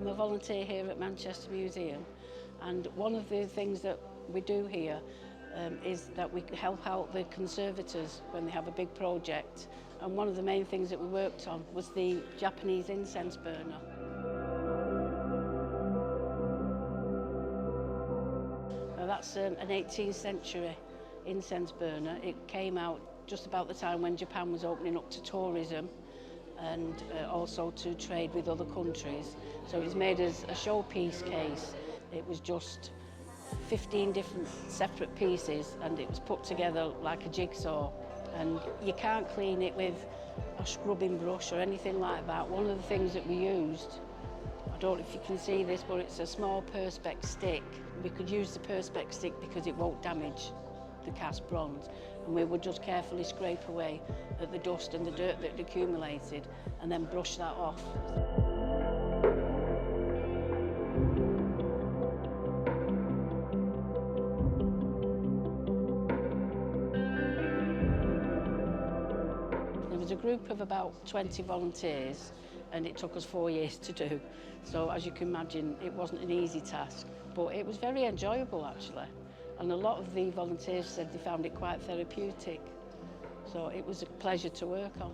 I'm a volunteer here at Manchester Museum, and one of the things that we do here is that we help out the conservators when they have a big project. And one of the main things that we worked on was the Japanese incense burner. Now that's an 18th century incense burner. It came out just about the time when Japan was opening up to tourism and also to trade with other countries. So it was made as a showpiece case. It was just 15 different separate pieces, and it was put together like a jigsaw. And you can't clean it with a scrubbing brush or anything like that. One of the things that we used, I don't know if you can see this, but it's a small perspex stick. We could use the perspex stick because it won't damage the cast bronze, and we would just carefully scrape away at the dust and the dirt that had accumulated and then brush that off. There was a group of about 20 volunteers, and it took us 4 years to do. So as you can imagine, it wasn't an easy task, but it was very enjoyable actually. And a lot of the volunteers said they found it quite therapeutic. So it was a pleasure to work on.